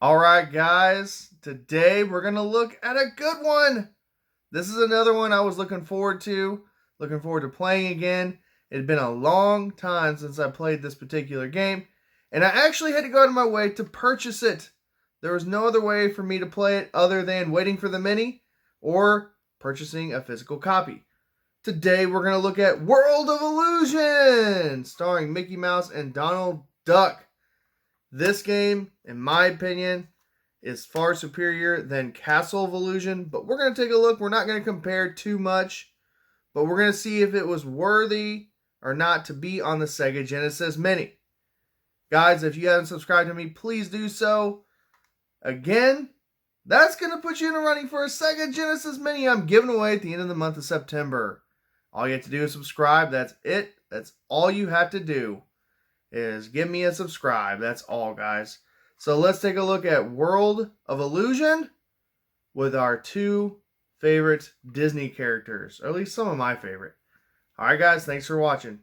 Alright guys, today we're going to look at a good one. This is another one I was looking forward to playing again. It had been a long time since I played this particular game, and I actually had to go out of my way to purchase it. There was no other way for me to play it other than waiting for the mini or purchasing a physical copy. Today we're going to look at World of Illusion, starring Mickey Mouse and Donald Duck. This game, in my opinion, is far superior than Castle of Illusion, but we're going to take a look. We're not going to compare too much, but we're going to see if it was worthy or not to be on the Sega Genesis Mini. Guys, if you haven't subscribed to me, please do so. Again, that's going to put you in a running for a Sega Genesis Mini I'm giving away at the end of the month of September. All you have to do is subscribe. That's it. That's all you have to do. Is give me a subscribe. That's all, guys. So let's take a look at World of Illusion with our two favorite Disney characters, or at least some of my favorite. Alright guys, thanks for watching.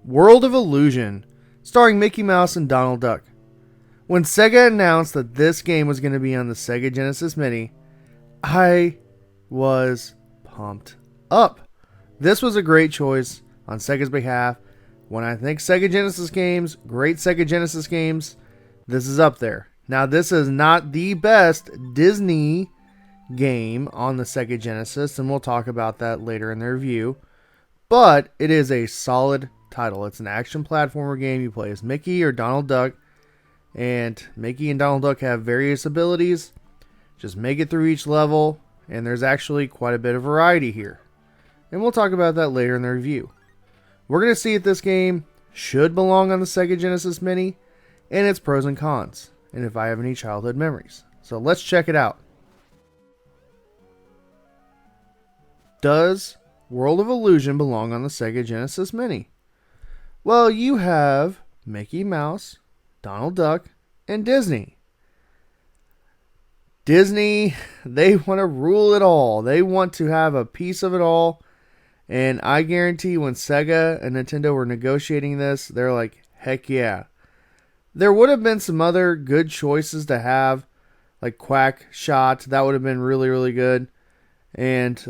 World of Illusion, starring Mickey Mouse and Donald Duck. When Sega announced that this game was going to be on the Sega Genesis Mini, I was pumped up. This was a great choice on Sega's behalf. When I think Sega Genesis games, great Sega Genesis games, this is up there. Now, this is not the best Disney game on the Sega Genesis, and we'll talk about that later in the review. But it is a solid title. It's an action platformer game. You play as Mickey or Donald Duck, and Mickey and Donald Duck have various abilities. Just make it through each level, and there's actually quite a bit of variety here. And we'll talk about that later in the review. We're going to see if this game should belong on the Sega Genesis Mini, and its pros and cons, and if I have any childhood memories. So let's check it out. Does World of Illusion belong on the Sega Genesis Mini? Well, you have Mickey Mouse, Donald Duck, and Disney. Disney, they want to rule it all. They want to have a piece of it all. And I guarantee when Sega and Nintendo were negotiating this, they're like, heck yeah. There would have been some other good choices to have, like Quack Shot. That would have been really, really good. And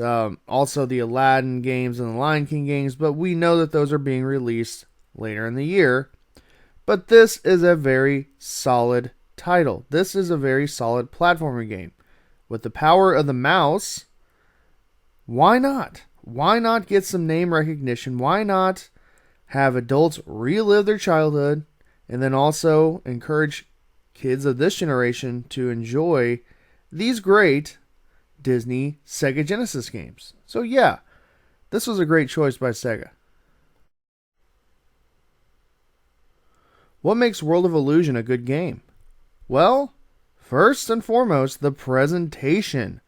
also the Aladdin games and the Lion King games. But we know that those are being released later in the year. But this is a very solid title. This is a very solid platformer game. With the power of the mouse, why not? Why not get some name recognition? Why not have adults relive their childhood and then also encourage kids of this generation to enjoy these great Disney Sega Genesis games? So yeah, this was a great choice by Sega. What makes World of Illusion a good game? Well, First and foremost, the presentation.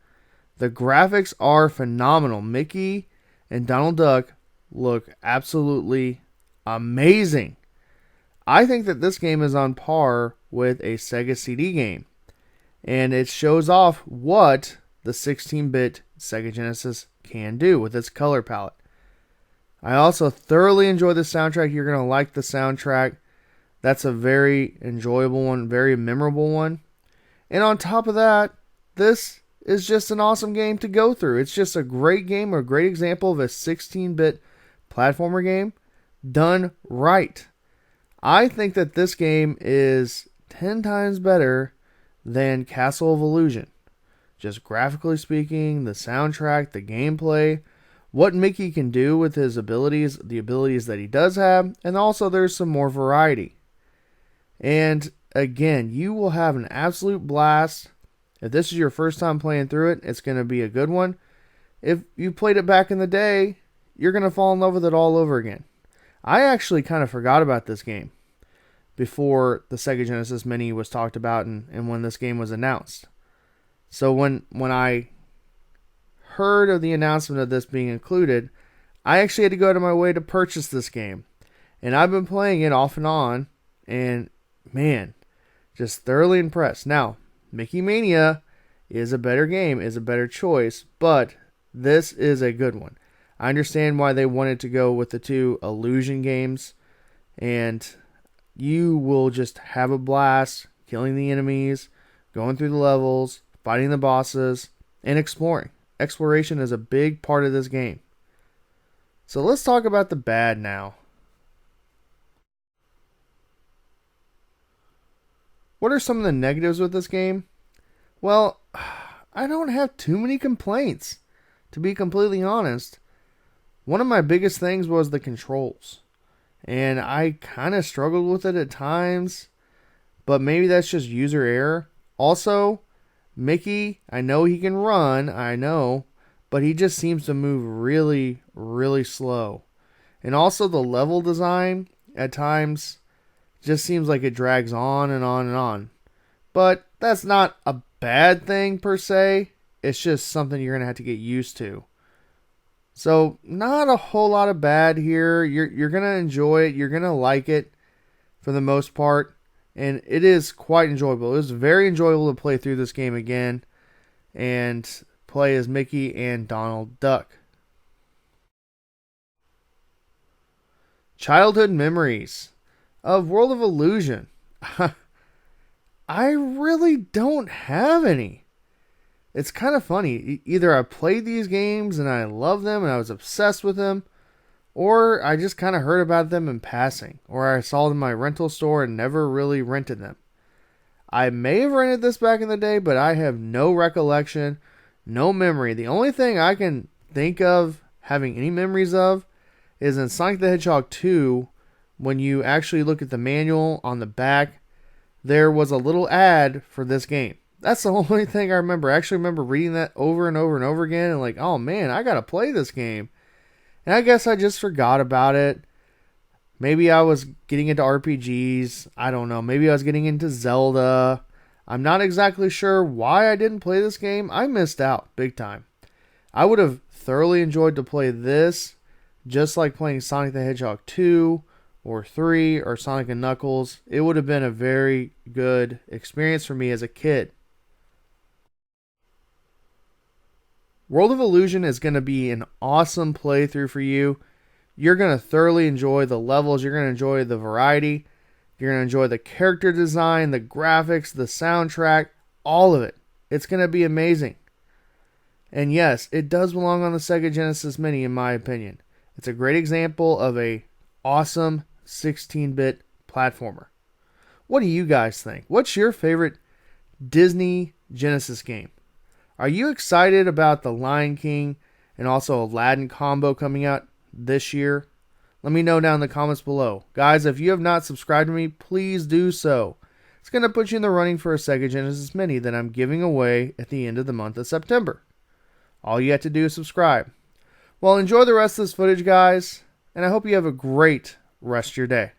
The graphics are phenomenal. Mickey and Donald Duck look absolutely amazing. I think that this game is on par with a Sega CD game, and it shows off what the 16-bit Sega Genesis can do with its color palette. I also thoroughly enjoy the soundtrack. You're going to like the soundtrack. That's a very enjoyable one, very memorable one. And on top of that, this is just an awesome game to go through. It's just a great game, a great example of a 16-bit platformer game done right. I think that this game is 10 times better than Castle of Illusion. Just graphically speaking, the soundtrack, the gameplay, what Mickey can do with his abilities, the abilities that he does have, and also there's some more variety. And again, you will have an absolute blast. If this is your first time playing through it, it's going to be a good one. If you played it back in the day, you're going to fall in love with it all over again. I actually kind of forgot about this game before the Sega Genesis Mini was talked about and when this game was announced. So when I heard of the announcement of this being included, I actually had to go out of my way to purchase this game. And I've been playing it off and on, and man, just thoroughly impressed. Now, Mickey Mania is a better game, is a better choice, but this is a good one. I understand why they wanted to go with the two Illusion games, and you will just have a blast killing the enemies, going through the levels, fighting the bosses, and exploring. Exploration is a big part of this game. So let's talk about the bad now. What are some of the negatives with this game? Well, I don't have too many complaints, to be completely honest. One of my biggest things was the controls. And I kind of struggled with it at times, but maybe that's just user error. Also, Mickey, I know he can run, I know, but he just seems to move really, really slow. And also the level design at times just seems like it drags on and on and on. But that's not a bad thing per se. It's just something you're going to have to get used to. So not a whole lot of bad here. You're going to enjoy it. You're going to like it for the most part. And it is quite enjoyable. It was very enjoyable to play through this game again and play as Mickey and Donald Duck. Childhood memories of World of Illusion. I really don't have any. It's kind of funny. Either I played these games and I love them and I was obsessed with them, or I just kind of heard about them in passing, or I saw them in my rental store and never really rented them. I may have rented this back in the day, but I have no recollection, no memory. The only thing I can think of having any memories of is in Sonic the Hedgehog 2, when you actually look at the manual on the back, there was a little ad for this game. That's the only thing I remember. I actually remember reading that over and over and over again and like, oh man, I gotta play this game. And I guess I just forgot about it. Maybe I was getting into RPGs. I don't know. Maybe I was getting into Zelda. I'm not exactly sure why I didn't play this game. I missed out big time. I would have thoroughly enjoyed to play this, just like playing Sonic the Hedgehog 2 or 3 or Sonic and Knuckles. It would have been a very good experience for me as a kid. World of Illusion is going to be an awesome playthrough for you. You're going to thoroughly enjoy the levels. You're going to enjoy the variety. You're going to enjoy the character design, the graphics, the soundtrack, all of it. It's going to be amazing. And yes, it does belong on the Sega Genesis Mini in my opinion. It's a great example of a awesome 16-bit platformer. What do you guys think? What's your favorite Disney Genesis game? Are you excited about the Lion King and also Aladdin combo coming out this year? Let me know down in the comments below. Guys, if you have not subscribed to me, please do so. It's going to put you in the running for a Sega Genesis Mini that I'm giving away at the end of the month of September. All you have to do is subscribe. Well, enjoy the rest of this footage, guys, and I hope you have a great rest of your day.